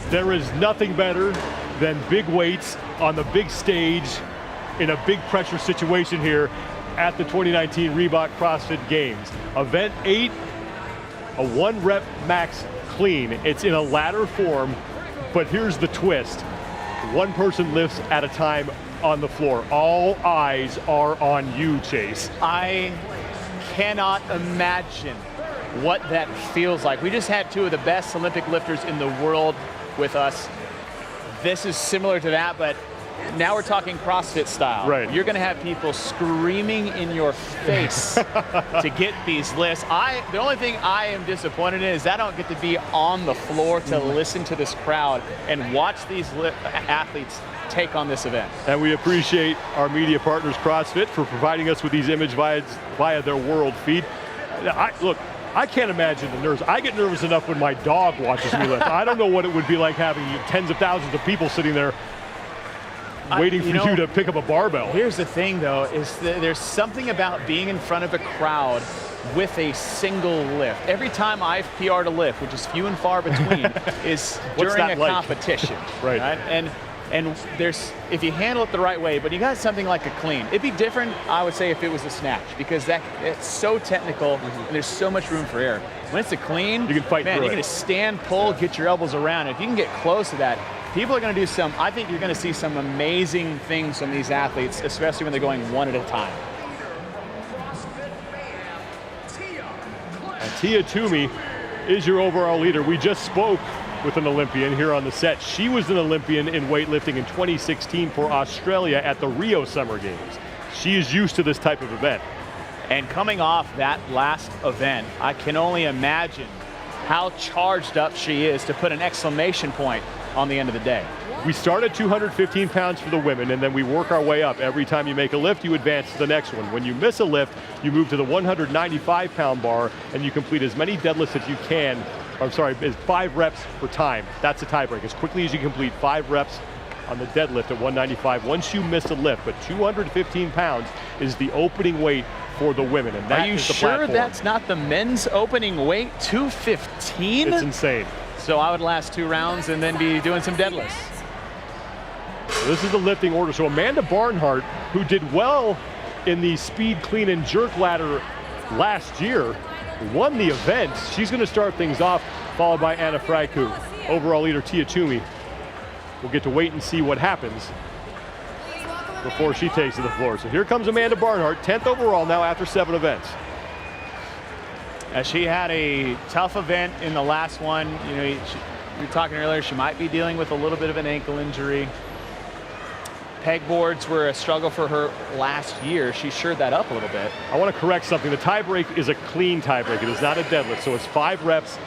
There is nothing better than big weights on the big stage in a big pressure situation here at the 2019 Reebok CrossFit Games. Event 8, a 1-rep max clean. It's in a ladder form, but here's the twist. One person lifts at a time on the floor. All eyes are on you, Chase. I cannot imagine what that feels like. We just had two of the best Olympic lifters in the world with us. This is similar to that, but now we're talking CrossFit style. Right. You're gonna have people screaming in your face to get these lifts. The only thing I am disappointed in is I don't get to be on the floor to listen to this crowd and watch these athletes take on this event. And we appreciate our media partners, CrossFit, for providing us with these images via their world feed. Look, I can't imagine the nerves. I get nervous enough when my dog watches me lift. I don't know what it would be like having tens of thousands of people sitting there waiting for you to pick up a barbell. Here's the thing though, is that there's something about being in front of a crowd with a single lift. Every time I've PR'd a lift, which is few and far between, is during a competition. Right. And there's, if you handle it the right way, but you got something like a clean. It'd be different, I would say, if it was a snatch, because it's so technical and there's so much room for error. When it's a clean, you can fight through it. You're gonna stand, pull, get your elbows around. If you can get close to that, people are gonna do I think you're gonna see some amazing things from these athletes, especially when they're going one at a time. And Tia Toomey is your overall leader. We just spoke with an Olympian here on the set. She was an Olympian in weightlifting in 2016 for Australia at the Rio Summer Games. She is used to this type of event. And coming off that last event, I can only imagine how charged up she is to put an exclamation point on the end of the day. We start at 215 pounds for the women, and then we work our way up. Every time you make a lift, you advance to the next one. When you miss a lift, you move to the 195-pound bar, and you complete as many deadlifts as you can. I'm sorry, is 5 reps per time. That's a tiebreak. As quickly as you complete 5 reps on the deadlift at 195. Once you miss a lift, but 215 pounds is the opening weight for the women, and that is the platform. Are you sure that's not the men's opening weight, 215? It's insane. So I would last 2 rounds and then be doing some deadlifts. So this is the lifting order. So Amanda Barnhart, who did well in the speed, clean, and jerk ladder last year, won the event. She's going to start things off, followed by Anna Fraiku. Overall leader Tia Toomey. We'll get to wait and see what happens before she takes to the floor. So here comes Amanda Barnhart, 10th overall now after 7 events. She had a tough event in the last one. You know, you were talking earlier, she might be dealing with a little bit of an ankle injury. Pegboards were a struggle for her last year. She shored that up a little bit. I want to correct something. The tiebreak is a clean tiebreak. It is not a deadlift, so it's 5 reps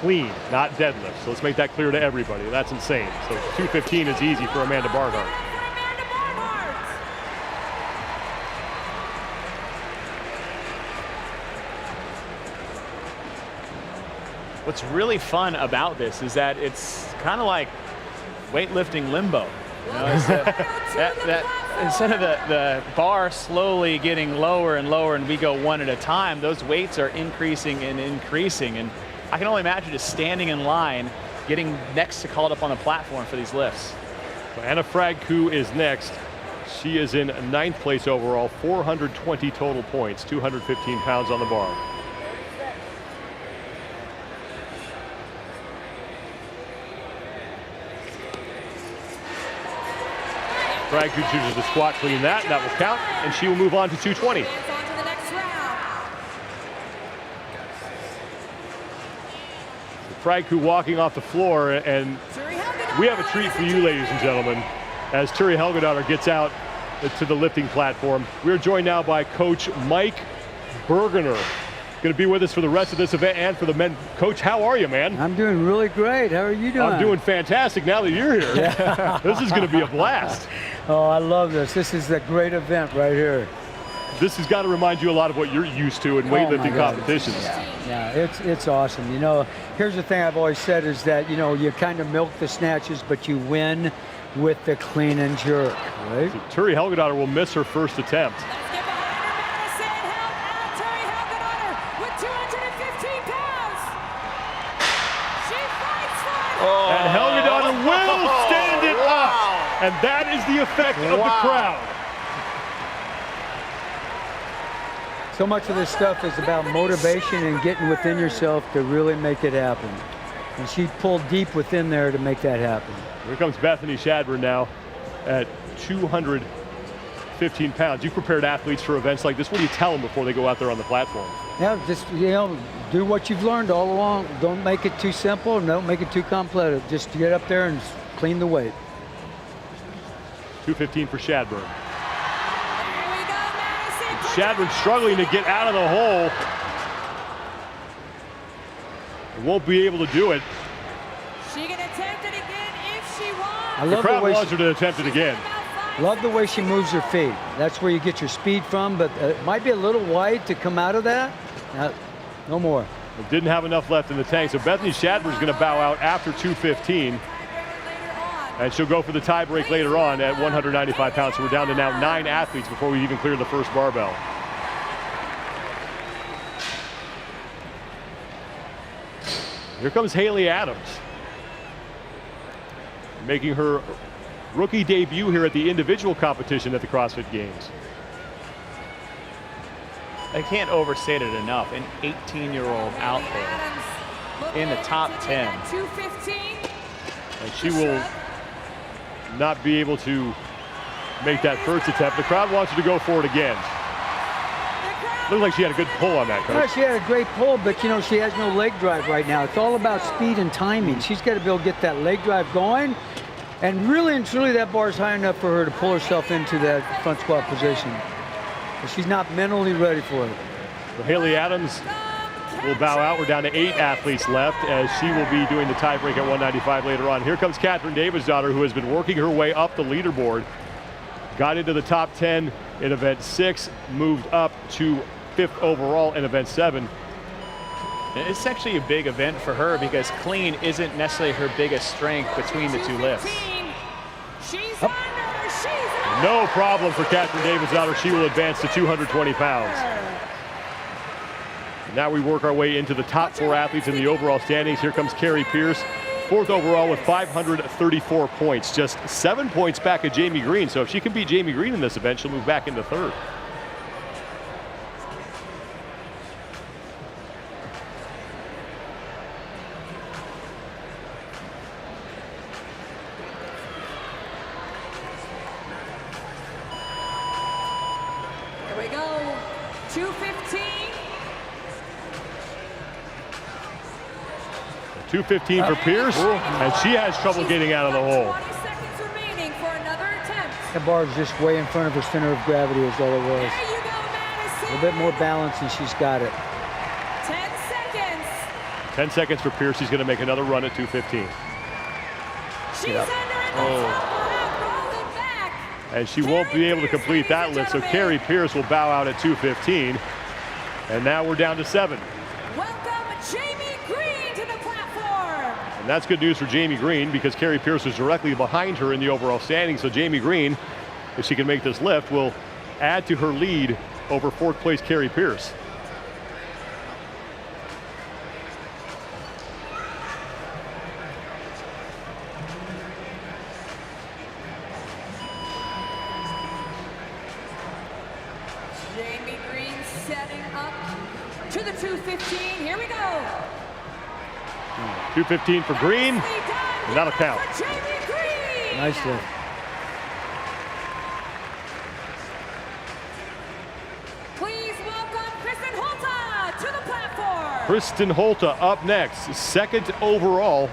clean, not deadlift. So let's make that clear to everybody. That's insane. So 215 is easy for Amanda Barnhart. What's really fun about this is that it's kind of like weightlifting limbo. You know, instead of the bar slowly getting lower and lower and we go one at a time, those weights are increasing and increasing. And I can only imagine just standing in line, getting next to called up on the platform for these lifts. So Anna Fraiku is next. She is in 9th place overall, 420 total points, 215 pounds on the bar. Fraiku chooses to squat clean that will count, and she will move on to 220. Fraiku walking off the floor, and we have a treat for you, ladies and gentlemen, as Turi Helgadottir gets out to the lifting platform. We're joined now by Coach Mike Bergener. Going to be with us for the rest of this event and for the men. Coach, how are you, man? I'm doing really great. How are you doing? I'm doing fantastic now that you're here. Yeah. This is going to be a blast. Oh, I love this. This is a great event right here. This has got to remind you a lot of what you're used to in weightlifting competitions. Yeah, it's awesome. You know, here's the thing I've always said is that, you know, you kind of milk the snatches, but you win with the clean and jerk, right? So Turi Helgadottir will miss her first attempt. And Helgadottir And that is the effect of the crowd. So much of this stuff is about motivation and getting within yourself to really make it happen. And she pulled deep within there to make that happen. Here comes Bethany Shadburn now at 215 pounds. You've prepared athletes for events like this. What do you tell them before they go out there on the platform? Yeah, just, do what you've learned all along. Don't make it too simple. Don't make it too complex. Just get up there and clean the weight. 215 for Shadburn. Shadburn struggling to get out of the hole. Won't be able to do it. She can attempt it again if she wants. I The love crowd the way wants her to attempt it again. Love the way she moves her feet. That's where you get your speed from, but it might be a little wide to come out of that. No more. It didn't have enough left in the tank, so Bethany Shadburn is going to bow out after 215. And she'll go for the tie break later on at 195 pounds. So we're down to now 9 athletes before we even clear the first barbell. Here comes Haley Adams, making her rookie debut here at the individual competition at the CrossFit Games. I can't overstate it enough. An 18-year-old out there in the top 10. And she will not be able to make that first attempt. The crowd wants her to go for it again. Looked like she had a good pull on that, Coach. Yeah, she had a great pull, but she has no leg drive right now. It's all about speed and timing. She's got to be able to get that leg drive going, and really and truly that bar is high enough for her to pull herself into that front squat position. But she's not mentally ready for it. So Haley Adams will bow out. We're down to 8 athletes left as she will be doing the tie break at 195 later on. Here comes Catherine Davis-Daughter, who has been working her way up the leaderboard. Got into the top 10 in event 6, moved up to 5th overall in event 7. It's actually a big event for her because clean isn't necessarily her biggest strength between the 2 lifts. No problem for Catherine Davis-Daughter. She will advance to 220 pounds. Now we work our way into the top 4 athletes in the overall standings. Here comes Carrie Pierce, 4th overall with 534 points. Just 7 points back of Jamie Green. So if she can beat Jamie Green in this event, she'll move back into 3rd. Here we go. 215. 215 for Pierce, and she has trouble getting out of the hole. 20 seconds remaining for another attempt. That bar is just way in front of her center of gravity is all it was. There you go, Madison. A little bit more balance and she's got it. 10 seconds. 10 seconds for Pierce. She's going to make another run at 215. She's under in the top half, rolling back. And she won't be able to complete that lift, so Carrie Pierce will bow out at 215. And now we're down to 7. Welcome Jamie Green to the platform. And that's good news for Jamie Green because Carrie Pierce is directly behind her in the overall standing. So Jamie Green, if she can make this lift, will add to her lead over 4th place Carrie Pierce. Jamie Green setting up to the 215. Here we go. 215 for Green, Nicely done and that'll count. for Jamie Green. Nice lift. Please welcome Kristen Holta to the platform. Kristen Holta up next, 2nd overall.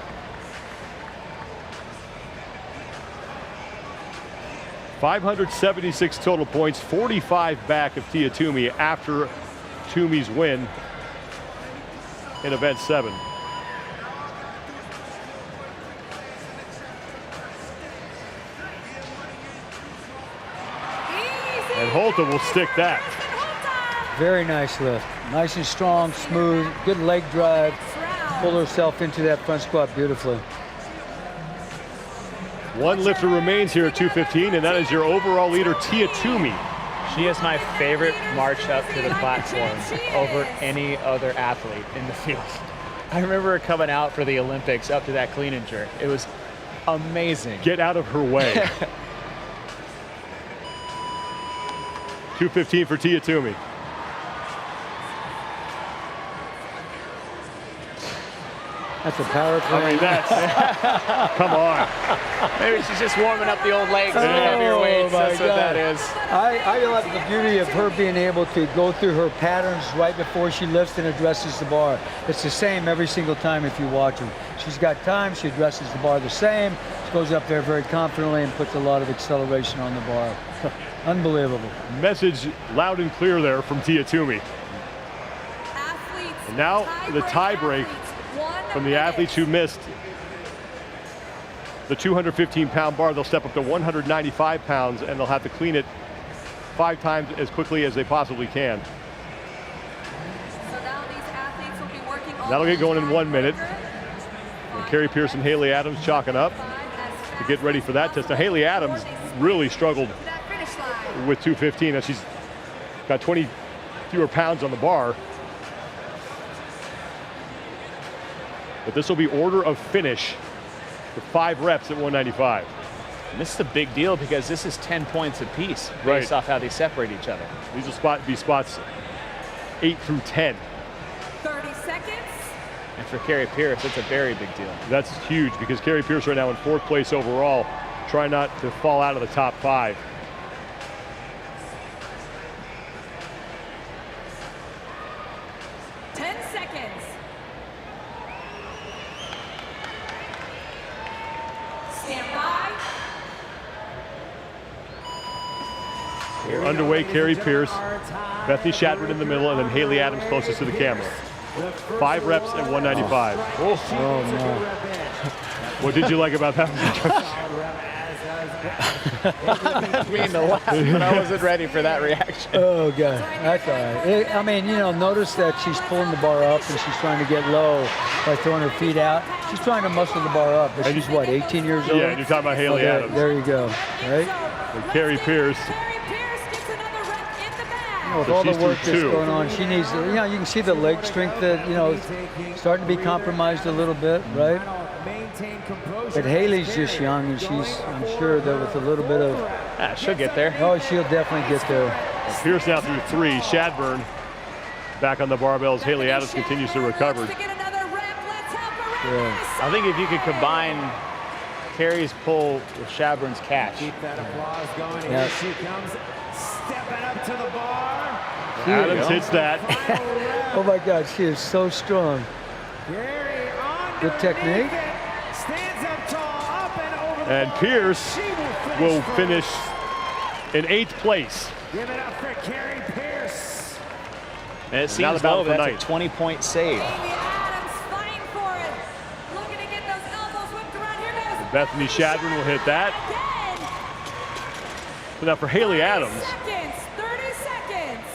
.576 total points, 45 back of Tia Toomey after Toomey's win in event 7. And Holta will stick that. Very nice lift. Nice and strong, smooth, good leg drive. Pull herself into that front squat beautifully. One lifter remains here at 215, and that is your overall leader, Tia Toomey. She is my favorite march up to the platform over any other athlete in the field. I remember her coming out for the Olympics up to that clean and jerk. It was amazing. Get out of her way. 2:15 for Tia Toomey. That's a power I play. mean, that's, come on. Maybe she's just warming up the old legs with heavier weights. my That's what God. that is. I love the beauty of her being able to go through her patterns right before she lifts and addresses the bar. It's the same every single time if you watch her. She's got time, she addresses the bar the same, she goes up there very confidently and puts a lot of acceleration on the bar. Unbelievable. Message loud and clear there from Tia Toomey. Athletes, And now the tie break from the athletes who missed the 215-pound bar. They'll step up to 195 pounds, and they'll have to clean it 5 times as quickly as they possibly can. So now these athletes will be working on That'll get going in 1 minute. tiebreaker. And Carrie Pierce and Haley Adams chalking up to get ready for that test. Now, Haley Adams really struggled To that finish line. with 215. Now she's got 20 fewer pounds on the bar. But this will be order of finish for 5 reps at 195. And this is a big deal because this is 10 points apiece based Right. off how they separate each other. These will be spots 8 through 10. 30 seconds. And for Carrie Pierce, it's a very big deal. That's huge because Carrie Pierce right now in 4th place overall, trying not to fall out of the top 5. We're underway. Carrie Pierce, Bethany Shadford in the middle, and then Haley Adams closest to the camera. 5 reps at 195. Oh, no. What did you like about that? I mean to laugh, but I wasn't ready for that reaction. Oh, God. That's all right. I mean, you know, notice that she's pulling the bar up and she's trying to get low by throwing her feet out. She's trying to muscle the bar up, but she's, what, 18 years old? Yeah, and you're talking about Haley Adams. There you go. Right? And Carrie Pierce. Carrie Pierce gets another rep in the bag. With So all the she's work through that's 2. going on, she needs, you know, you can see the leg strength that, you know, starting to be compromised a little bit, right? But Haley's just young, and she's, I'm sure that with a little bit of, She'll get there. oh, she'll definitely get there. Pierce now through 3. Shadburn back on the barbells. Haley Adams continues to recover. To get another rep. Let's help her Yeah. I think if you could combine Carrie's pull with Shadburn's catch. Keep that applause going. Yeah. Here she comes, stepping up to the bar. Adams hits that. Oh my God, she is so strong. Carrie Good technique. stands up tall, up and over the And bar. Pierce She will first. finish in 8th place. Give it up for Carrie Pierce. And it Now seems the battle low, for but that's ninth. a 20-point save. Amy Adams fighting for it. Looking to get those elbows whipped around. Here goes Bethany Shadburn will hit that. again. So now for Haley 30 Adams, seconds. 30 seconds.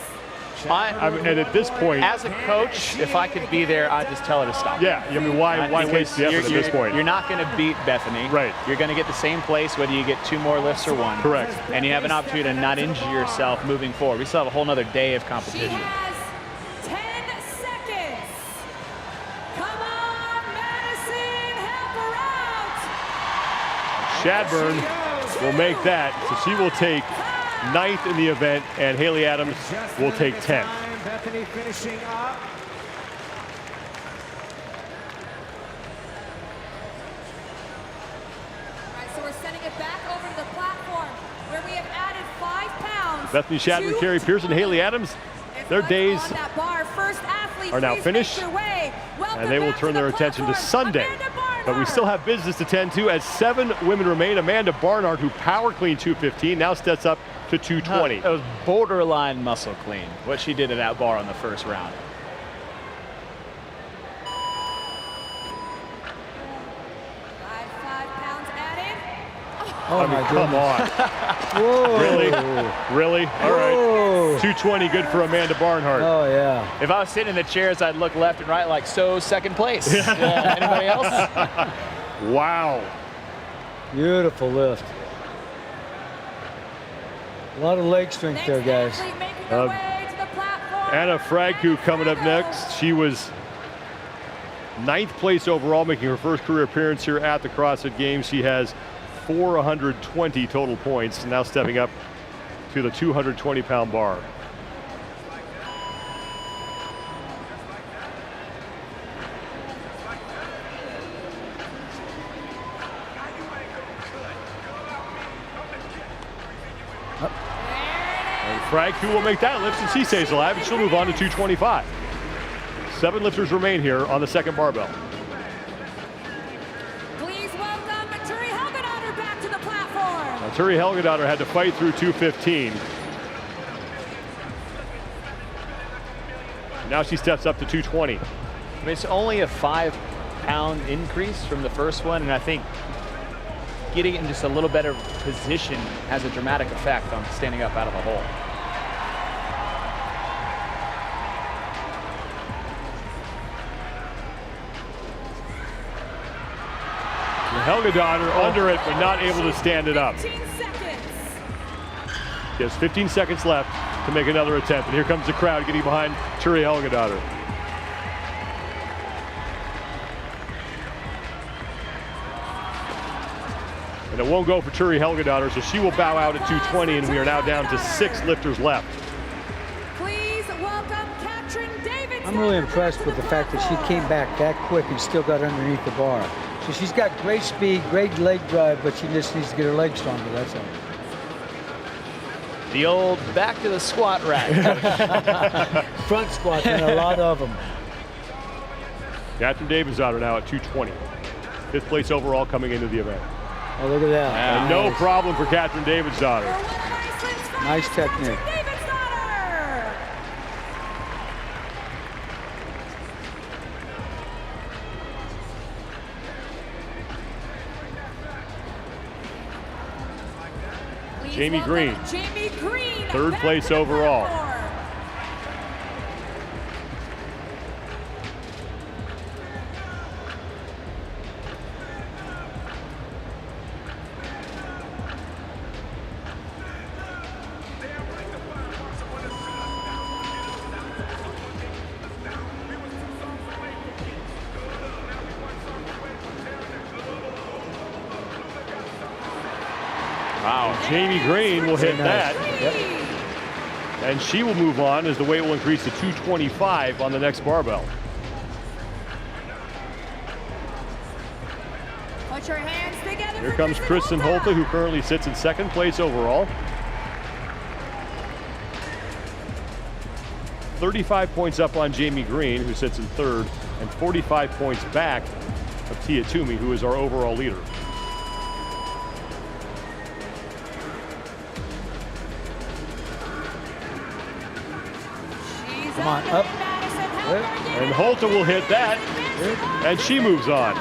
I mean, and at this point, As a coach, if I could be there, I'd just tell her to stop. yeah, I mean, why Because waste the effort at this point? You're not going to beat Bethany. Right. You're going to get the same place whether you get 2 more lifts or 1. Correct. And you have an opportunity to not injure yourself moving forward. We still have a whole nother day of She competition. has 10 seconds. Come on, Madison, help her out. Shadburn will make that, so she will take 9th in the event, and Haley Adams will take 10th. Bethany finishing up. All right, so we're sending it back over to the platform where we have added 5 pounds. Bethany Shadburn, to Carrie Pierce, and Haley Adams, their days on that bar. First athlete, are now please finished, make your way. Welcome and they will back turn to the their attention to platform, Sunday. Amanda But we Barnhart. still have business to tend to as 7 women remain. Amanda Barnhart, who power cleaned 215, now steps up to 220. It was borderline muscle clean, what she did at that bar on the first round. 5 pounds added. Oh I mean, my come goodness. on. Whoa. Really? Really? All right. Whoa. 220, good for Amanda Barnhart. Oh yeah. If I was sitting in the chairs, I'd look left and right like, so second place. Anybody else? Wow. Beautiful lift. A lot of leg strength there, guys. Next athlete making her way to the platform. Anna Fragku coming up next. She was 9th place overall, making her first career appearance here at the CrossFit Games. She has 420 total points, now stepping up to the 220-pound bar. And Frank, who will make that lift, and she stays alive, and she'll move on to 225. 7 lifters remain here on the second barbell. Please welcome Turi Helgedotter back to the platform. Now, Turi Helgedotter had to fight through 215. Now she steps up to 220. I mean, it's only a 5-pound increase from the first one, and I think getting in just a little better position has a dramatic effect on standing up out of the hole. Helgedotter under it, but not able to stand it up. 15 seconds. She has 15 seconds left to make another attempt, and here comes the crowd getting behind Turi Helgedotter. And it won't go for Turi Helgedotter, so she will bow out at 220, and we are now down to 6 lifters left. Please welcome Katrin Davidson. I'm really impressed with the fact that she came back that quick and still got underneath the bar. So she's got great speed, great leg drive, but she just needs to get her legs stronger, that's all. The old back to the squat rack. Front squats, and a lot of them. Katrin Davidsdottir now at 220. 5th place overall coming into the event. Oh, look at that. And no problem for Katrin Davidsdottir. Nice technique. Jamie Green, Jamie Green, 3rd place overall. Wow, Jamie Green will hit that. Yep. And she will move on as the weight will increase to 225 on the next barbell. Put your hands together. Here comes Kristen Holte, who currently sits in 2nd place overall. 35 points up on Jamie Green, who sits in 3rd, and 45 points back of Tia Toomey, who is our overall leader. Come on, up. And Holte will hit that, and she moves on.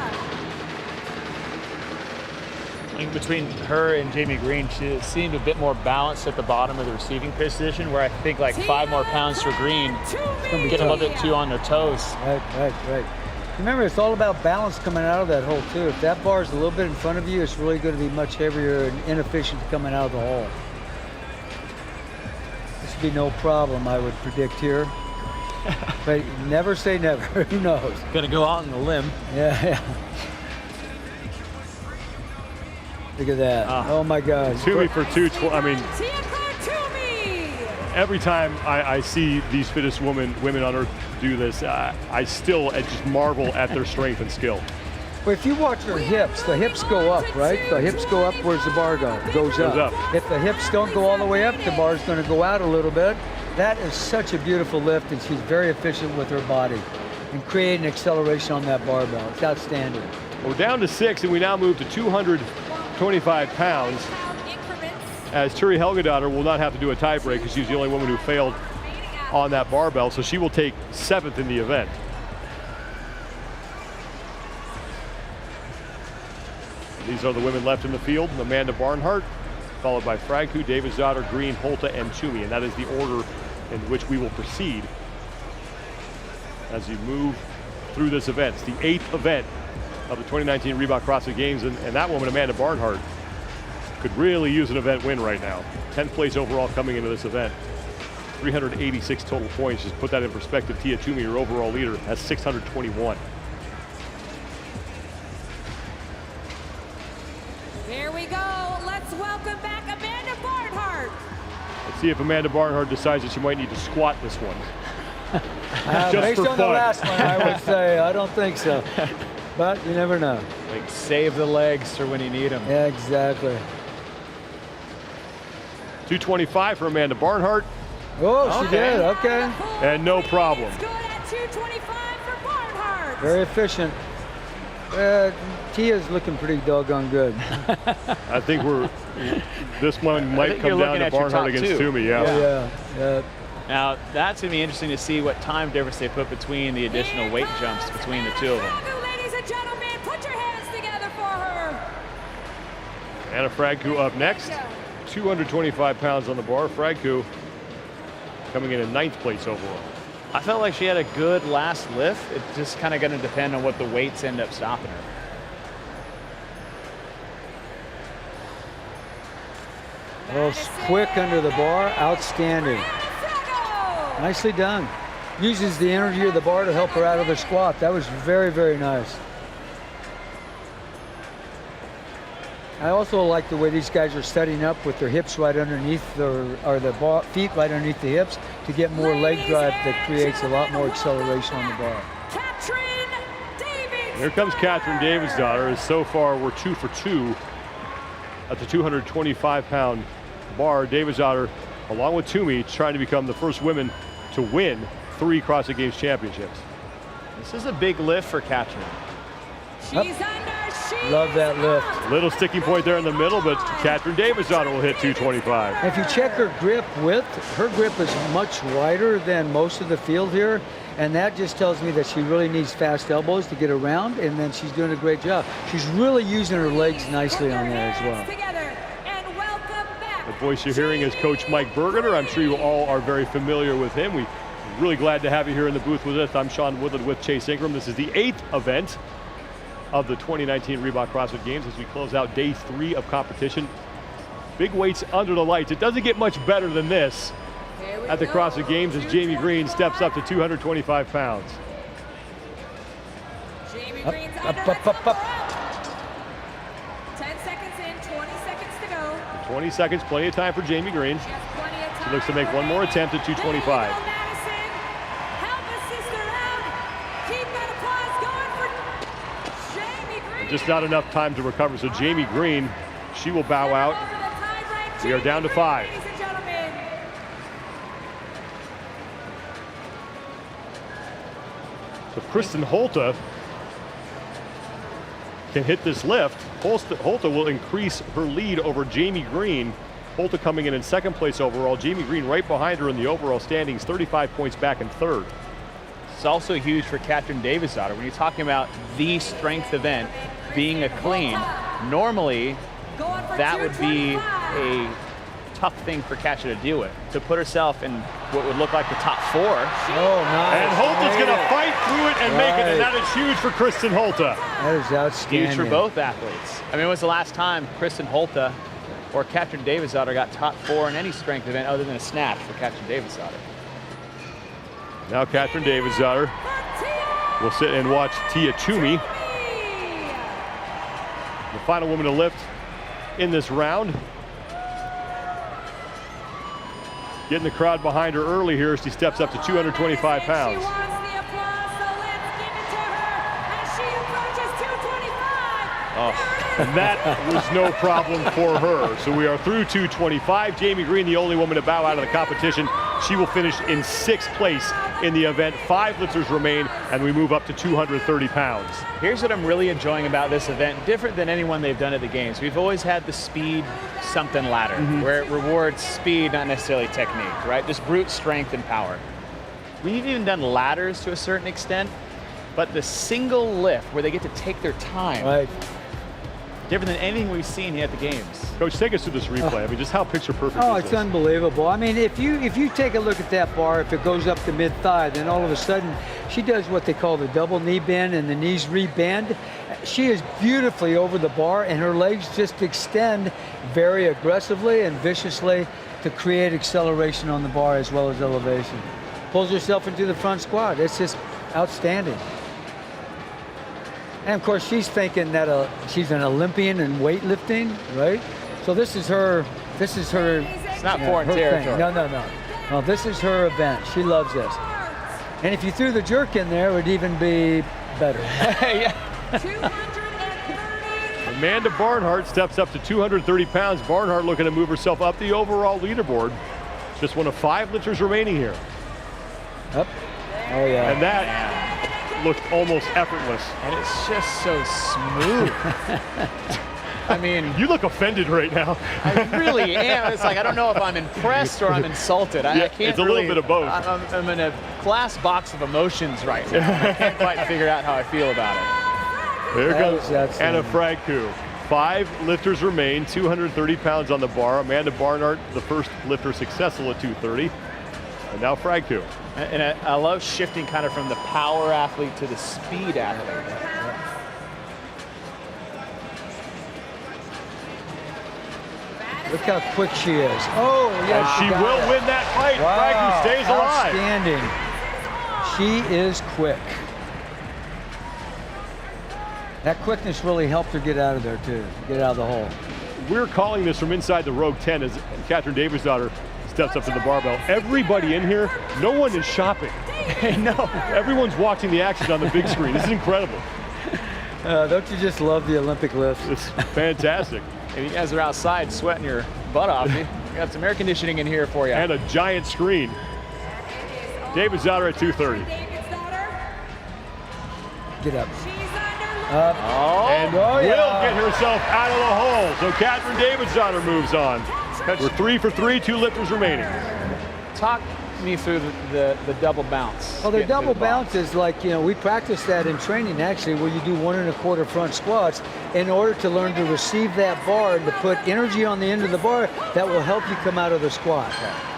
I think between her and Jamie Green, she seemed a bit more balanced at the bottom of the receiving position, where I think like 5 more pounds for Green, getting a little bit too on their toes. Right. Remember, it's all about balance coming out of that hole, too. If that bar is a little bit in front of you, it's really going to be much heavier and inefficient coming out of the hole. This would be no problem, I would predict here. But never say never. Who knows? Gonna go out on the limb. Yeah. Look at that. Oh my God. Toomey for 220. I mean, every time I see these fittest women on earth do this, I still just marvel at their strength and skill. Well, if you watch her hips, the hips go up, right? The hips go up. Where's the bar go? Goes up. If the hips don't go all the way up, the bar's going to go out a little bit. That is such a beautiful lift, and she's very efficient with her body and creating acceleration on that barbell. It's outstanding. We're down to 6, and we now move to 225 pounds. As Turi Helgedotter will not have to do a tie break because she's the only woman who failed on that barbell, so she will take 7th in the event. These are the women left in the field: Amanda Barnhart, followed by Franku, Davidsdottir, Green, Holte, and Toomey, and that is the order in which we will proceed as you move through this event. It's the 8th event of the 2019 Reebok CrossFit Games, and that woman, Amanda Barnhart, could really use an event win right now. 10th place overall coming into this event. 386 total points. Just put that in perspective, Tia Toomey, your overall leader, has 621. welcome back Amanda Barnhart. Let's see if Amanda Barnhart decides that she might need to squat this one. Just based for on the fun. last one, I would say I don't think so. But you never know. Like, save the legs for when you need them. Yeah, exactly. 225 for Amanda Barnhart, Oh, she Okay. did. Okay. and no problem. Good at 225 for Barnhart. Very efficient. Tia's looking pretty doggone good. I think this one might think come you're down looking to at your Barnhart top against two. Toomey, yeah. Oh, yeah. Now, that's going to be interesting to see what time difference they put between the additional weight jumps between the two of them. Ladies and gentlemen, put your hands together for her. Anna Fragku up next. 225 pounds on the bar. Fragku coming in 9th place overall. I felt like she had a good last lift. It's just kind of going to depend on what the weights end up stopping her. Well, quick under the bar. Outstanding. Nicely done. Uses the energy of the bar to help her out of the squat. That was very, very nice. I also like the way these guys are setting up with their hips right underneath the feet right underneath the hips to get more leg drive that creates a lot more acceleration on the bar. Here comes Catherine Davidsdottir. As so far, we're 2 for 2 at the 225-pound bar. Davidsdottir, along with Toomey, trying to become the first women to win 3 CrossFit Games championships. This is a big lift for Catherine. She's under. Love that lift. Little sticking point there in the middle, but Catherine Davidsdottir will hit 225. If you check her grip width, her grip is much wider than most of the field here, and that just tells me that she really needs fast elbows to get around, and then she's doing a great job. She's really using her legs nicely on there as well. The voice you're hearing is Coach Mike Bergener. I'm sure you all are very familiar with him. We're really glad to have you here in the booth with us. I'm Sean Woodland with Chase Ingram. This is the 8th event of the 2019 Reebok CrossFit Games as we close out day 3 of competition. Big weights under the lights. It doesn't get much better than this at the CrossFit Games as Jamie Green steps up to 225 pounds. Jamie Green's up. 10 seconds in, 20 seconds to go. 20 seconds, plenty of time for Jamie Green. She has plenty of time. She looks to make one more attempt at 225. Madison, help a sister out. Keep that applause going for Jamie Green. Just not enough time to recover, so Jamie Green, she will bow out. We are down to 5. Ladies and gentlemen. So Kristen Holta can hit this lift. Holta will increase her lead over Jamie Green. Holta coming in 2nd place overall. Jamie Green right behind her in the overall standings, 35 points back in 3rd. It's also huge for Catherine Davidsdottir. When you're talking about the strength event being a clean, normally that would be a tough thing for Katja to deal with. To put herself in what would look like the top 4. Oh, nice. And Holta's going to fight through it and make it, and that is huge for Kristen Holta. That is outstanding. Huge for both athletes. I mean, when was the last time Kristen Holta or Catherine Davidsdottir got top 4 in any strength event other than a snatch for Catherine Davidsdottir? Now Catherine Davidsdottir will sit and watch Tia Toomey, the final woman to lift in this round. Getting the crowd behind her early here as she steps up to 225 pounds. She wants the applause, so let's give it to her as she approaches 225. Oh, and that was no problem for her. So we are through 225. Jamie Green, the only woman to bow out of the competition. She will finish in 6th place in the event. 5 lifters remain, and we move up to 230 pounds. Here's what I'm really enjoying about this event, different than anyone they've done at the games. We've always had the speed something ladder, where it rewards speed, not necessarily technique, right? Just brute strength and power. We've even done ladders to a certain extent, but the single lift where they get to take their time, Right. different than anything we've seen here at the games. Coach, take us through this replay. I mean, just how picture perfect Oh, is it's this? unbelievable. I mean, if you take a look at that bar, if it goes up to mid-thigh, then all of a sudden she does what they call the double knee bend and the knees re-bend. She is beautifully over the bar, and her legs just extend very aggressively and viciously to create acceleration on the bar as well as elevation. Pulls herself into the front squat. It's just outstanding. And of course, she's thinking that she's an Olympian in weightlifting, right? So this is her. It's not foreign her territory. thing. No. This is her event. She loves this. And if you threw the jerk in there, it would even be better. Yeah. 230. Amanda Barnhart steps up to 230 pounds. Barnhart looking to move herself up the overall leaderboard. Just one of 5 lifters remaining here. Up. Oh yeah. And that looked almost effortless. And it's just so smooth. I mean, You look offended right now. I really am. It's like I don't know if I'm impressed or I'm insulted. I Yeah, can't it's a little really- bit of both. I'm in a glass box of emotions right now. I can't quite figure out how I feel about it. Here That goes was outstanding. Anna Fragku. 5 lifters remain, 230 pounds on the bar. Amanda Barnhart, the first lifter successful at 230. And now Fragku. And I love shifting kind of from the power athlete to the speed athlete. Look how quick she is. Oh yeah. And she got will it. win that fight. Wow, Fragku stays alive. outstanding. She is quick. That quickness really helped her get out of there too, get out of the hole. We're calling this from inside the Rogue 10 as Catherine Davis' steps up to the barbell. Everybody in here, no one is shopping. No. Everyone's watching the action on the big screen. This is incredible. Don't you just love the Olympic lifts? It's fantastic. And you guys are outside sweating your butt off. We got some air conditioning in here for you. And a giant screen. David's daughter at 230. David's daughter. Get up. She's under Up. Oh, And Oh, will yeah. get herself out of the hole. So Catherine David's daughter moves on. We're 3 for 3, 2 lifters remaining. talk me through the double bounce. Well, the Getting through double the box. bounce is like, we practice that in training actually, where you do 1 1/4 front squats in order to learn to receive that bar and to put energy on the end of the bar that will help you come out of the squat.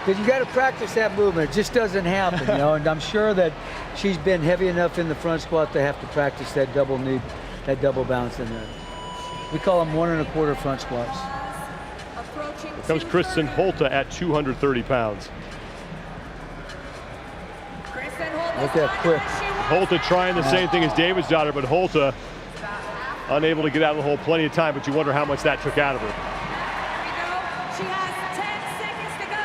Because you got to practice that movement. It just doesn't happen, and I'm sure that she's been heavy enough in the front squat to have to practice that double knee, that double bounce in there. We call them 1 1/4 front squats. approaching. Comes Kristen Holta at 230 pounds. Kristen Holt Look at that quick. Holta trying the same thing as David's daughter, but Holta unable to get out of the hole plenty of time, but you wonder how much that took out of her. She has 10 seconds to go.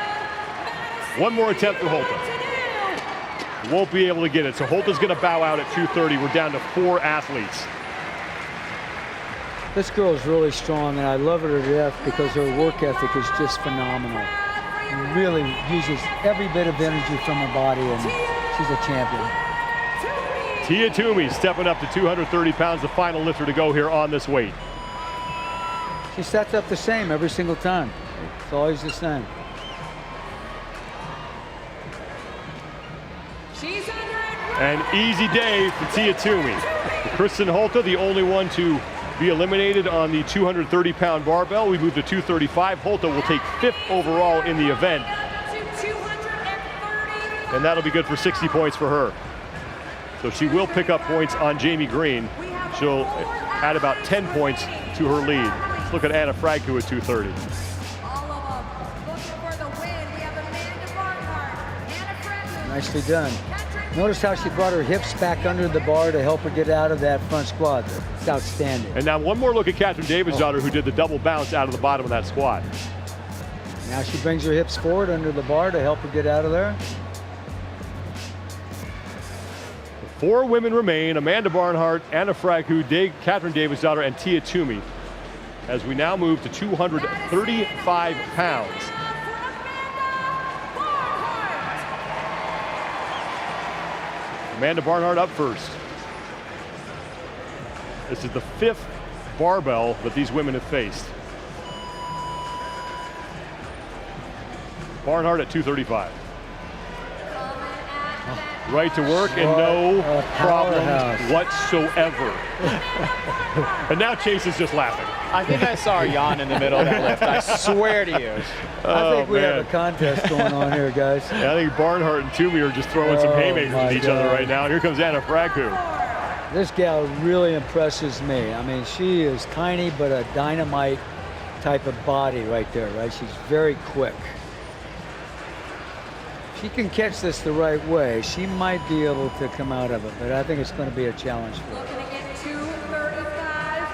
Madison One more attempt for Holta. to do. Won't be able to get it, so Holta's going to bow out at 230. We're down to 4 athletes. This girl is really strong, and I love her to death because her work ethic is just phenomenal. Really uses every bit of energy from her body, and she's a champion. Tia Toomey stepping up to 230 pounds, the final lifter to go here on this weight. She sets up the same every single time. It's always the same. She's under it. An easy day for Tia Toomey. Kristen Holta, the only one to be eliminated on the 230-pound barbell. We move to 235. Holta will take 5th overall in the event, To 230. and that'll be good for 60 points for her. So she will pick up points on Jamie Green. She'll add about 10 points to her lead. Let's look at Anna Fragku at 230. All of them looking for the win. We have Amanda Barnhart, Anna Fragku. Nicely done. Catherine Notice how she brought her hips back under the bar to help her get out of that front squat. It's outstanding. And now one more look at Catherine Davis' daughter, who did the double bounce out of the bottom of that squat. Now she brings her hips forward under the bar to help her get out of there. 4 women remain: Amanda Barnhart, Anna Fragku, Catherine Davis' daughter, and Tia Toomey. As we now move to 235 pounds. Amanda Barnhart up first. This is the 5th barbell that these women have faced. Barnhart at 235. Right to work and no What a problem powerhouse. whatsoever. And now Chase is just laughing. I think I saw her yawn in the middle of that lift. I swear to you. I think we have man. a contest going on here, guys. I think Barnhart and Toomey are just throwing some Oh, haymakers my at each other God. right now. Here comes Anna Fragku. This gal really impresses me. I mean, she is tiny, but a dynamite type of body right there, right? She's very quick. If she can catch this the right way, she might be able to come out of it, but I think it's going to be a challenge for her. looking to get 235.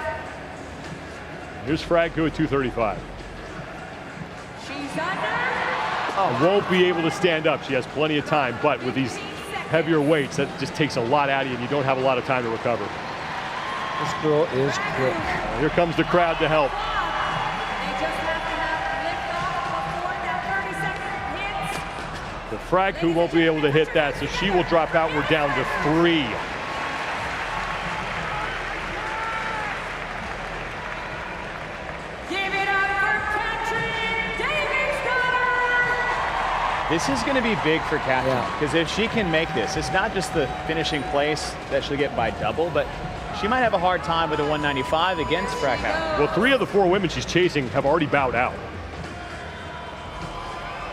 Here's Fragku at 235. She's under. Won't be able to stand up. She has plenty of time, but with these heavier weights, that just takes a lot out of you, and you don't have a lot of time to recover. This girl is quick. Here comes the crowd to help. They just have to have lift off before that 30-second hits. The frag who won't be able to hit that, so she will drop out. We're down to 3. Give it up for Katrin Davidsdottir. This is going to be big for Katrin, Yeah. because if she can make this, it's not just the finishing place that she'll get by double, but she might have a hard time with the 195 against Frackout. Well, 3 of the 4 women she's chasing have already bowed out.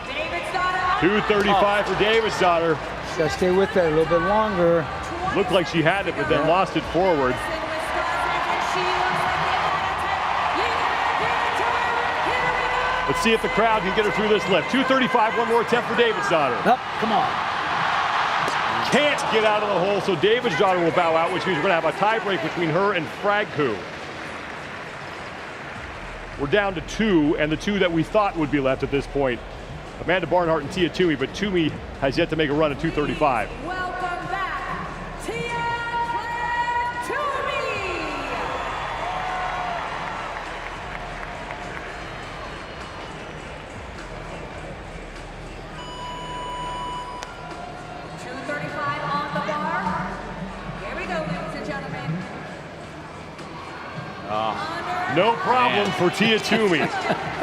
Davidsdottir. 235 for Davidsdottir. She's got to stay with that a little bit longer. Looked like she had it, but then lost it forward. Let's see if the crowd can get her through this lift. 235, one more attempt for Davidsdottir. Up, come on. Can't get out of the hole, so Davidsdottir will bow out, which means we're going to have a tie break between her and Fragku. We're down to 2, and the 2 that we thought would be left at this point. Amanda Barnhart and Tia Toomey, but Toomey has yet to make a run at 235. Welcome back, Tia Toomey. 235 on the bar. Here we go, ladies and gentlemen. No problem for Tia Toomey.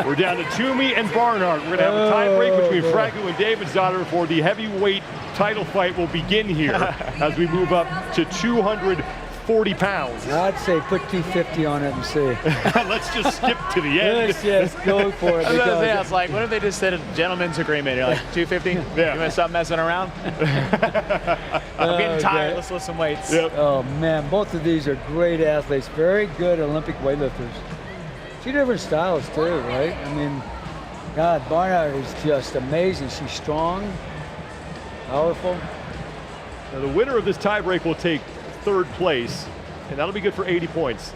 We're down to Toomey and Barnhart. We're going to have a tie break between Fragku and Davidsdottir for the heavyweight title fight will begin here as we move up to 240 pounds. I'd say put 250 on it and see. Let's just skip to the end. Yes, go for it. I was like, what if they just said a gentleman's agreement? You're like, 250? Yeah. You want to stop messing around? I'm getting tired. Okay. Let's lift some weights. Yep. Oh man, both of these are great athletes, very good Olympic weightlifters. 2 different styles too, right? I mean, God, Barnhart is just amazing. She's strong, powerful. Now, the winner of this tiebreak will take 3rd place, and that'll be good for 80 points.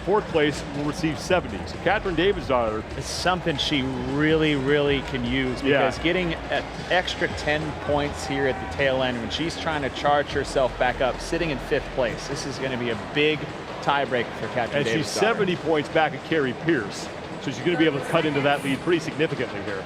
4th place will receive 70. So Katrin Davidsdottir, It's something she really, really can use, because getting an extra 10 points here at the tail end when she's trying to charge herself back up, sitting in 5th place, this is going to be a big tiebreak for Katrin and Davidsdottir. she's 70 points back at Carrie Pierce. So she's going to be able to cut into that lead pretty significantly here.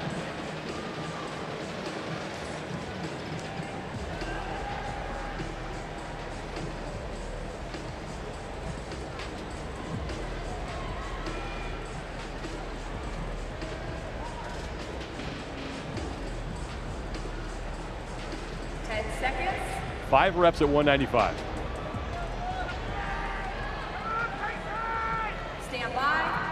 Seconds. 5 reps at 195. Stand by.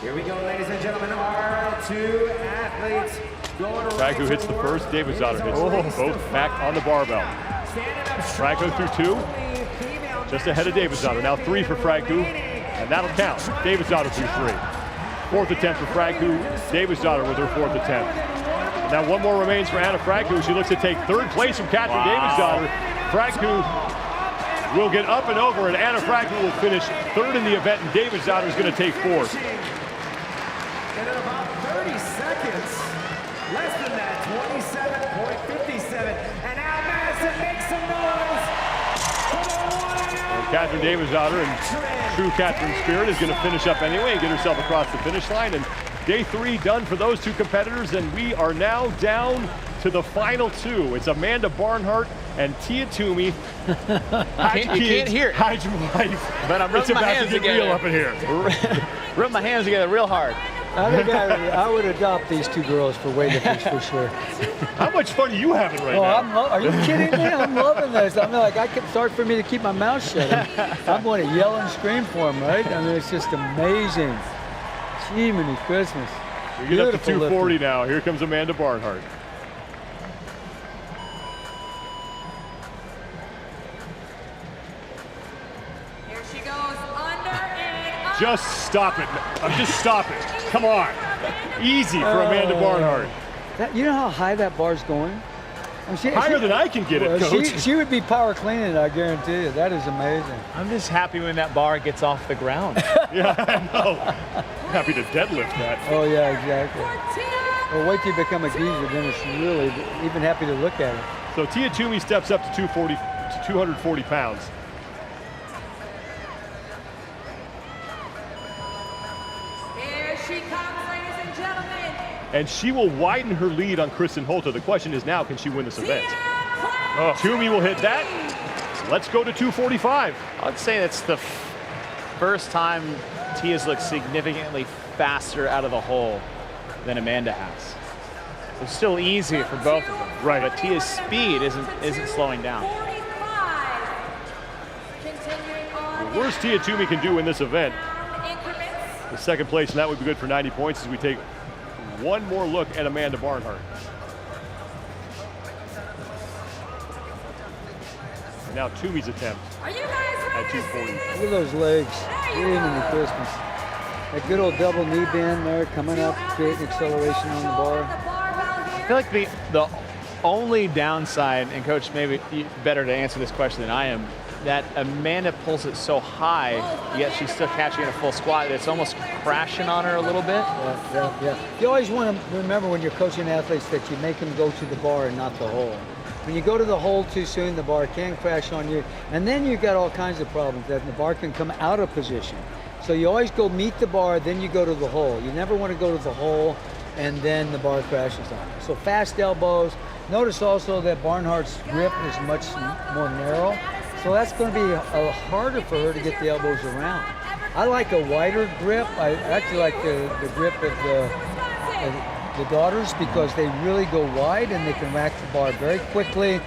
Here we go, ladies and gentlemen. Our 2 athletes going Fragku hits the first, Davidsdottir hits both back on the barbell. Fragku through 2, just ahead of Davidsdottir. Now 3 for Fragku, and that'll count. Davidsdottir through 3. 4th attempt for Fragku, Davidsdottir with her 4th attempt. Now 1 more remains for Anna Fragku. She looks to take 3rd place from Katrin Davidsdottir. Fragku will get up and over, and Anna Fragku will finish 3rd in the event, and Davidsdottir is going to take 4th. And in about 30 seconds, less than that, 27.57. And now Madison makes some noise for the one and only Katrin Davidsdottir, in true Katrin spirit, is going to finish up anyway and get herself across the finish line. And day 3 done for those 2 competitors, and we are now down to the final 2. It's Amanda Barnhart and Tia Toomey. You can't hear it. Hide your wife. But I'm It's rubbing my about hands to get together. real up in here. Rub my hands together real hard. I think I would adopt these 2 girls for weightlifters for sure. How much fun are you having right Oh, now? are you kidding me? I'm loving this. I mean, like, it's hard for me to keep my mouth shut. I'm going to yell and scream for them, right? I mean, it's just amazing. Gee, many Christmas. We get up to Beautiful 240 lifting. now. Here comes Amanda Barnhart. Here she goes, under and up. Just stop it. Just stop it. Come on. Easy for Amanda Barnhart. You know how high that bar's going? Higher than I can get it, Coach. She would be power cleaning, I guarantee you. That is amazing. I'm just happy when that bar gets off the ground. Yeah, I know. Happy to deadlift that. Oh, yeah, exactly. Well, wait till you become a geezer, then it's really even happy to look at it. So Tia Toomey steps up to 240 pounds. Here she comes, ladies and gentlemen. And she will widen her lead on Kristen Holta. The question is now, can she win this event? Oh. Toomey will hit that. Let's go to 245. I'd say that's the first time Tia's looked significantly faster out of the hole than Amanda has. It's still easy for both of them. Right. But Tia's speed isn't slowing down. 45. Continuing on. The worst Tia Toomey can do in this event, Increments. the second place, and that would be good for 90 points as we take one more look at Amanda Barnhart. Now Toomey's attempt Are you guys ready at to see 240. this? Look at those legs. Even in the Christmas. That good old double knee bend there, coming up, creating acceleration on the bar. I feel like the only downside, and Coach, maybe better to answer this question than I am, that Amanda pulls it so high, yet she's still catching in a full squat that it's almost crashing on her a little bit. Yeah. You always want to remember when you're coaching athletes that you make them go to the bar and not the hole. When you go to the hole too soon, the bar can crash on you, and then you've got all kinds of problems. That the bar can come out of position. So you always go meet the bar, then you go to the hole. You never want to go to the hole and then the bar crashes on you. So fast elbows. Notice also that Barnhart's grip is much more narrow. So that's going to be harder for her to get the elbows around. I like a wider grip. I actually like the grip of the daughters because they really go wide and they can rack the bar very quickly.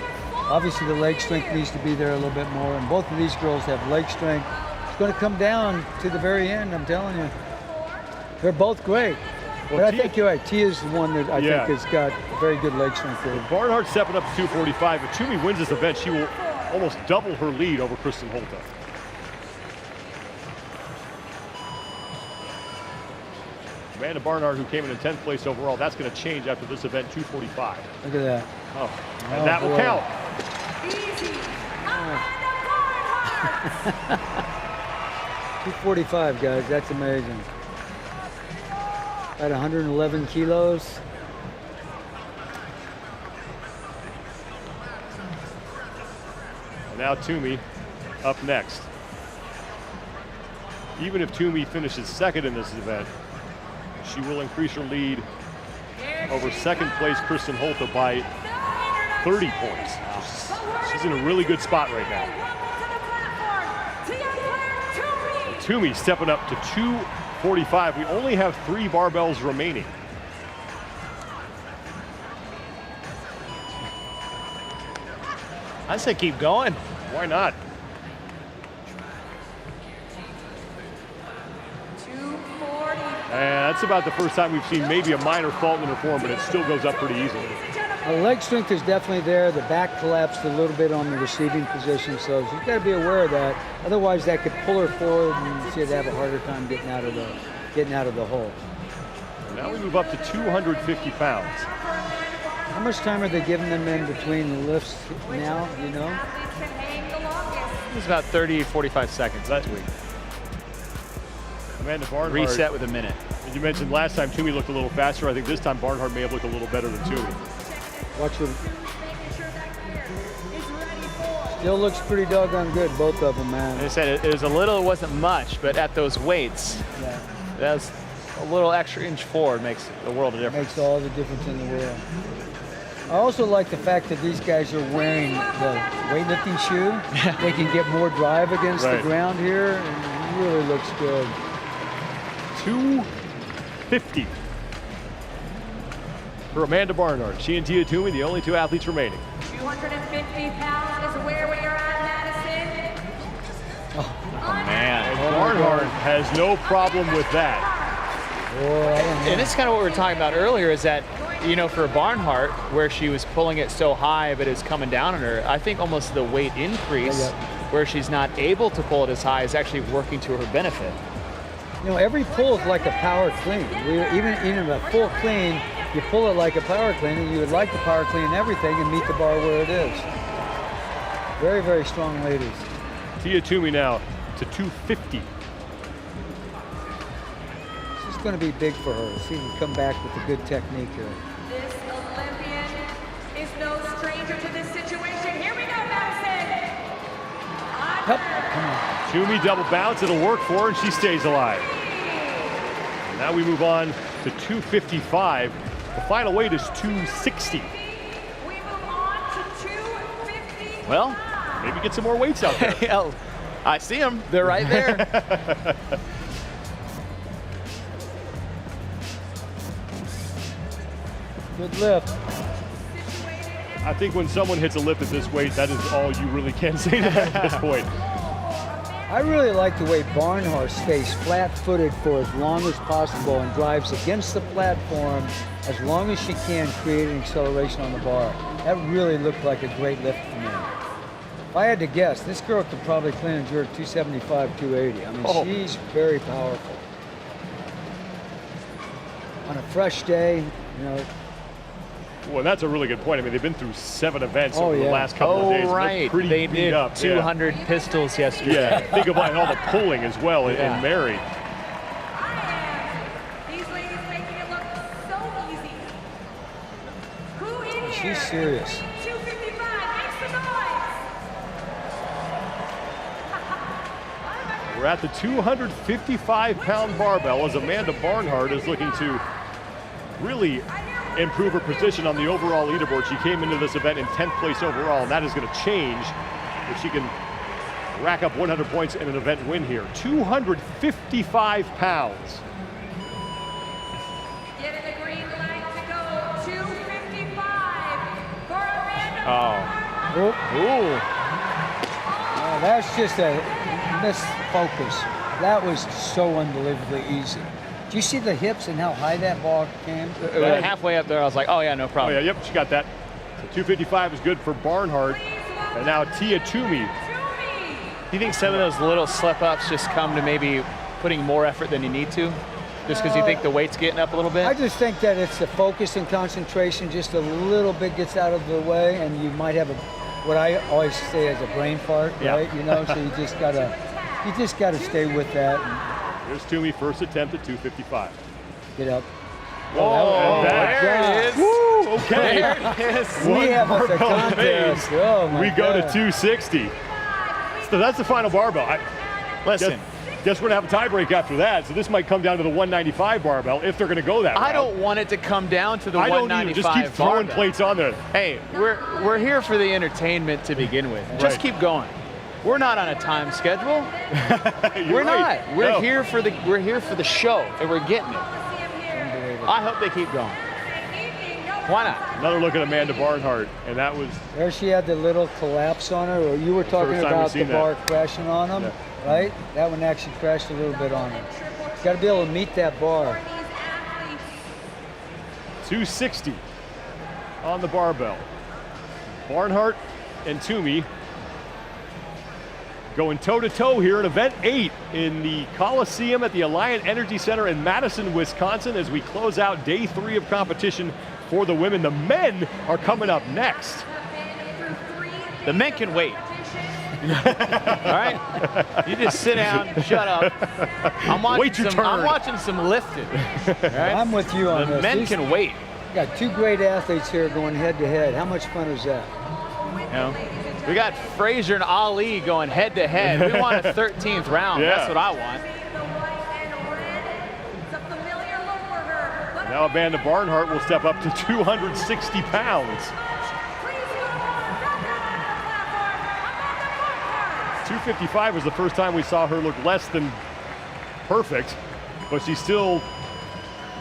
Obviously the leg strength needs to be there a little bit more, and both of these girls have leg strength. It's going to come down to the very end, I'm telling you. They're both great. But I think you're right. Tia's the one that I think has got very good leg strength there. Barnhart stepping up to 245. If Toomey wins this event, she will almost double her lead over Kristen Holta. Amanda Barnhart, who came in 10th place overall, that's going to change after this event, 245. Look at that. Oh, and that will count. Easy. Amanda Barnhart. 245, guys. That's amazing. At 111 kilos. Now Toomey up next. Even if Toomey finishes second in this event, she will increase her lead over second place Kristen Holta by 30 points. She's in a really good spot right now. Toomey stepping up to 245. We only have 3 barbells remaining. I say keep going. Why not? 240. And that's about the first time we've seen maybe a minor fault in her form, but it still goes up pretty easily. The leg strength is definitely there. The back collapsed a little bit on the receiving position, so she's got to be aware of that. Otherwise, that could pull her forward, and she'd have a harder time getting out of the hole. Now we move up to 250 pounds. How much time are they giving them in between lifts now? You know? It's about 30, 45 seconds that week. Amanda Barnhart. Reset with a minute. And you mentioned last time Toomey looked a little faster. I think this time Barnhart may have looked a little better than Toomey. Watch her. Still looks pretty doggone good, both of them, man. They said it was a little, it wasn't much, but at those weights, that's a little extra inch forward makes the world of difference. Makes all the difference in the world. I also like the fact that these guys are wearing the weightlifting shoe. They can get more drive against the ground here, and it really looks good. 250 for Amanda Barnhart. She and Tia Toomey, the only 2 athletes remaining. 250 pounds is where we are at, Madison. Man. Barnhart has no problem with that. And it's kind of what we were talking about earlier is that, you know, for Barnhart, where she was pulling it so high but it's coming down on her, I think almost the weight increase where she's not able to pull it as high is actually working to her benefit. You know, every pull is like a power clean. Even a full clean you pull it like a power clean, and you would like to power clean everything and meet the bar where it is. Very, very strong ladies. Tia Toomey now to 250. This is going to be big for her. She can come back with a good technique here. This Olympian is no stranger to this situation. Here we go, Madison. Yep. Come on. Toomey double bounce, it'll work for her, and she stays alive. Now we move on to 255. The final weight is 260. We move on to 250. Well, Maybe get some more weights out there. hell, I see them. They're right there. Good lift. I think when someone hits a lift at this weight, that is all you really can say to them at this point. I really like the way Barnhart stays flat-footed for as long as possible and drives against the platform as long as she can, creating acceleration on the bar. That really looked like a great lift for me. If I had to guess, this girl could probably clean and jerk 275, 280. I mean, she's very powerful. On a fresh day, you know. Well, that's a really good point. I mean, they've been through 7 events over the last couple of days. Oh, right. Pretty They beat did up. 200 pistols yesterday. Yeah, think about all the pulling as well in Mary. These ladies making it look so easy. Who in here? She's serious. 255. Make some noise. We're at the 255-pound barbell as Amanda Barnhart is looking to really improve her position on the overall leaderboard. She came into this event in 10th place overall, and that is going to change if she can rack up 100 points in an event win here. 255 pounds. Getting the green light to go. 255 for Amanda. Oh, Ooh. that's just a misfocus. That was so unbelievably easy. Do you see the hips and how high that ball came? Halfway up there, I was like, oh yeah, no Oh problem. yeah, yep, she got that. So 255 is good for Barnhart. And now Tia Toomey. Do you think some of those little slip-ups just come to maybe putting more effort than you need to? Just because you think the weight's getting up a little bit? I just think that it's the focus and concentration just a little bit gets out of the way, and you might have what I always say is a brain fart, right? You know, so you just gotta stay with that and Here's Toomey, first attempt at 255. get up. Oh, there it is. Woo, okay. There it is. We have us a barbell contest. remains. Oh my We go to God. 260. So that's the final barbell. Listen, Guess we're gonna have a tiebreak after that. So this might come down to the 195 barbell if they're gonna go that route. I don't want it to come down to the I don't 195 either. Just keep throwing barbell. plates on there. Hey, we're here for the entertainment to begin with. Just Right. keep going. We're not on a time schedule. You're We're right. not. We're No. here for the show, and we're getting it. I hope they keep going. Why not? Another look at Amanda Barnhart, and that was There she had the little collapse on her, or you were talking First time about we've the seen that. bar crashing on them, right? That one actually crashed a little bit on her. You got to be able to meet that bar. 260 on the barbell. Barnhart and Toomey going toe-to-toe here in event 8 in the Coliseum at the Alliant Energy Center in Madison, Wisconsin, as we close out day 3 of competition for the women. The men are coming up next. The men can wait. All right? You just sit down, shut up. I'm Wait your turn. watching some lifting. All right? I'm with you on The this. men These- can wait. got two great athletes here going head to head. How much fun is that? You know? We got Frazier and Ali going head to head. We want a 13th round. Yeah. That's what I want. Now Amanda Barnhart will step up to 260 pounds. 255 was the first time we saw her look less than perfect, but she still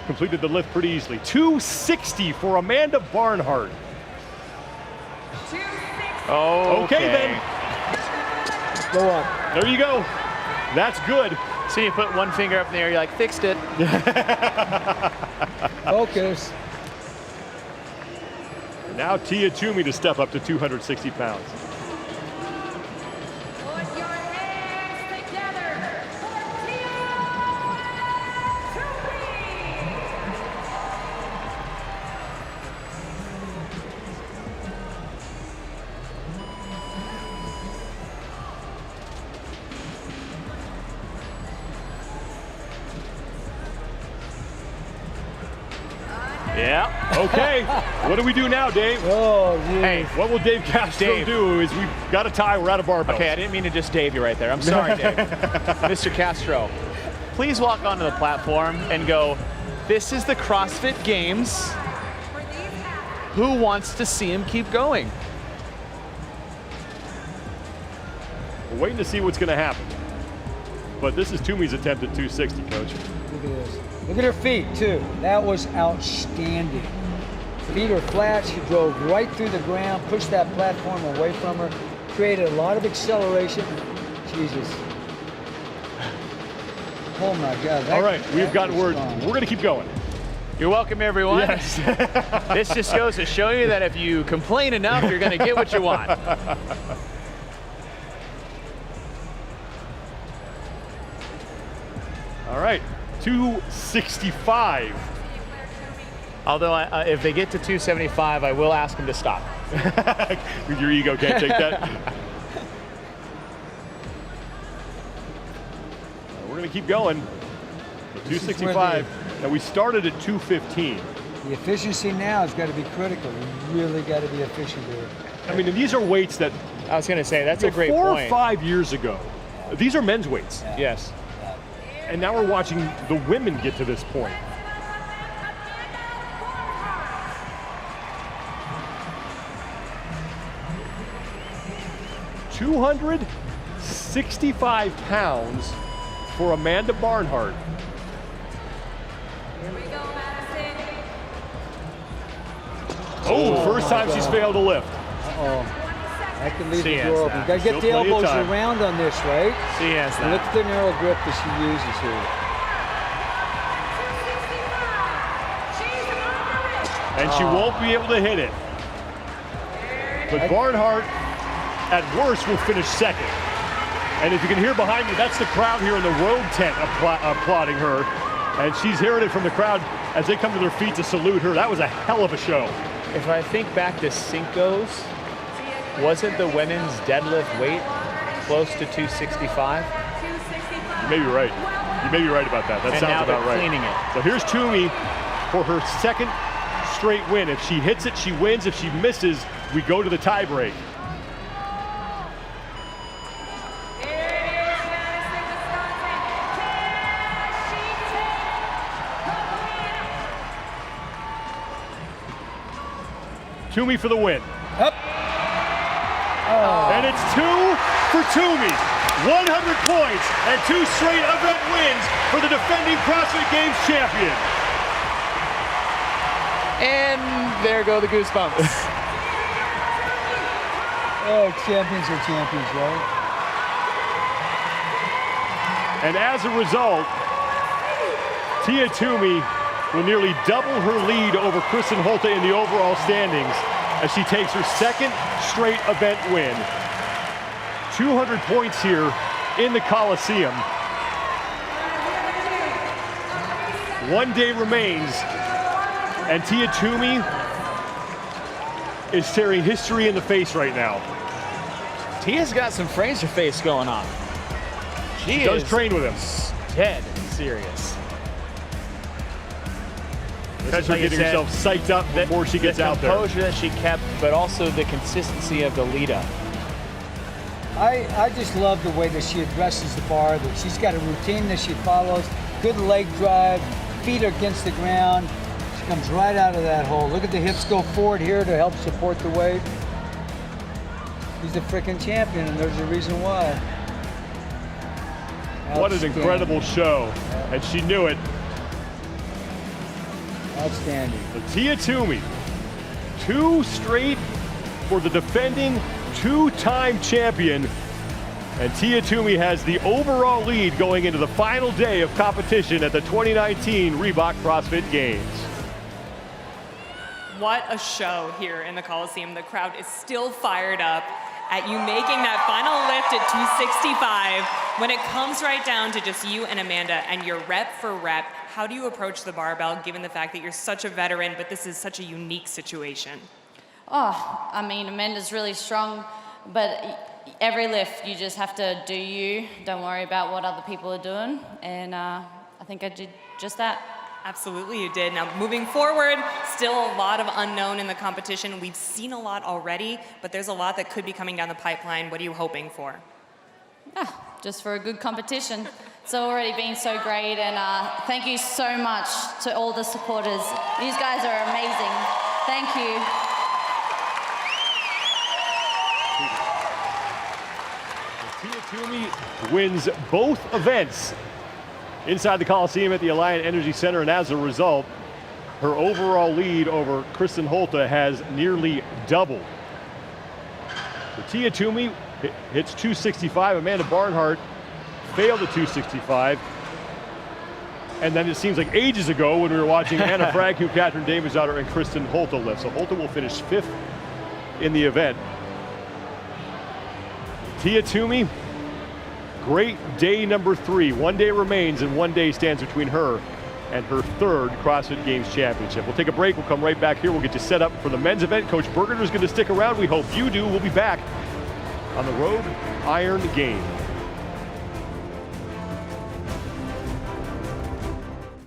completed the lift pretty easily. 260 for Amanda Barnhart. Okay then, Go up. there you go. That's good. So you put one finger up in the air, you're like, fixed it. Focus. Now Tia Toomey to step up to 260 pounds. Put your hands together for Tia Toomey. Yeah. Okay, what do we do now, Dave? Oh, yeah. Hey, What will Dave Castro do is we've got a tie, we're out of barbells. okay, I didn't mean to just Dave you right there. I'm sorry, Dave. Mr. Castro, please walk onto the platform and go, this is the CrossFit Games. Who wants to see him keep going? We're waiting to see what's going to happen. But this is Toomey's attempt at 260, Coach. Look at this. Look at her feet, too. That was outstanding. Feet are flat. She drove right through the ground, pushed that platform away from her, created a lot of acceleration. Jesus. Oh, my God. All right, we've got word. We're going to keep going. You're welcome, everyone. Yes. This just goes to show you that if you complain enough, you're going to get what you want. All right, 265. Although, if they get to 275, I will ask them to stop. Your ego can't take that. We're going to keep going. 265. And we started at 215. The efficiency now has got to be critical. You really got to be efficient here. I mean, and these are weights that I was going to say, that's a great 4 point. or 5 years ago, these are men's weights. Yes. And now we're watching the women get to this point. £265 for Amanda Barnhart. Here we go, Madison. Oh, first time she's failed to lift. Uh-oh. That could leave She the has door open. that. Got to get Still the plenty of elbows time. around on this, right? She has And look that. at the narrow grip that she uses here. And she won't be able to hit it. But Barnhart, at worst, will finish second. And if you can hear behind me, that's the crowd here in the road tent applauding her. And she's hearing it from the crowd as they come to their feet to salute her. That was a hell of a show. If I think back to Cinco's, wasn't the women's deadlift weight close to 265? You may be right. You may be right about that. That And sounds now about they're right. cleaning it. So here's Toomey for her second straight win. If she hits it, she wins. If she misses, we go to the tie break. Toomey for the win. Up. And it's 2 for Toomey. 100 points and 2 straight event wins for the defending CrossFit Games champion. And there go the goosebumps. Oh, champions are champions, right? And as a result, Tia Toomey will nearly double her lead over Kristen Holte in the overall standings as she takes her second straight event win. 200 points here in the Coliseum. One day remains, and Tia Toomey is staring history in the face right now. Tia's got some Fraser face going on. She Does is train with him. dead serious. That's her like you getting said, herself psyched up before she gets out there. The composure that she kept, but also the consistency of the lead up. I just love the way that she addresses the bar, that she's got a routine that she follows, good leg drive, feet are against the ground. She comes right out of that hole. Look at the hips go forward here to help support the weight. She's the freaking champion, and there's a reason why. What an incredible show, and she knew it. Outstanding. So Tia Toomey, 2 straight for the defending 2-time champion. And Tia Toomey has the overall lead going into the final day of competition at the 2019 Reebok CrossFit Games. What a show here in the Coliseum. The crowd is still fired up at you making that final lift at 265. When it comes right down to just you and Amanda and your rep for rep, how do you approach the barbell given the fact that you're such a veteran, but this is such a unique situation? Oh, I mean, Amanda's really strong, but every lift, you just have to do you. Don't worry about what other people are doing. And I think I did just that. Absolutely, you did. Now, moving forward, still a lot of unknown in the competition. We've seen a lot already, but there's a lot that could be coming down the pipeline. What are you hoping for? Just for a good competition. It's already been so great, and thank you so much to all the supporters. These guys are amazing. Thank you. Tia Toomey wins both events inside the Coliseum at the Alliant Energy Center, and as a result, her overall lead over Kristen Holta has nearly doubled. So Tia Toomey hits 265. Amanda Barnhart failed at 265. And then it seems like ages ago when we were watching Anna Frank, Catherine Davidsdottir, and Kristen Holta lift. So Holta will finish 5th in the event. Tia Toomey, great day number 3. 1 day remains, and 1 day stands between her and her 3rd CrossFit Games championship. We'll take a break. We'll come right back here. We'll get you set up for the men's event. Coach Berger's going to stick around. We hope you do. We'll be back on the Road Iron Games.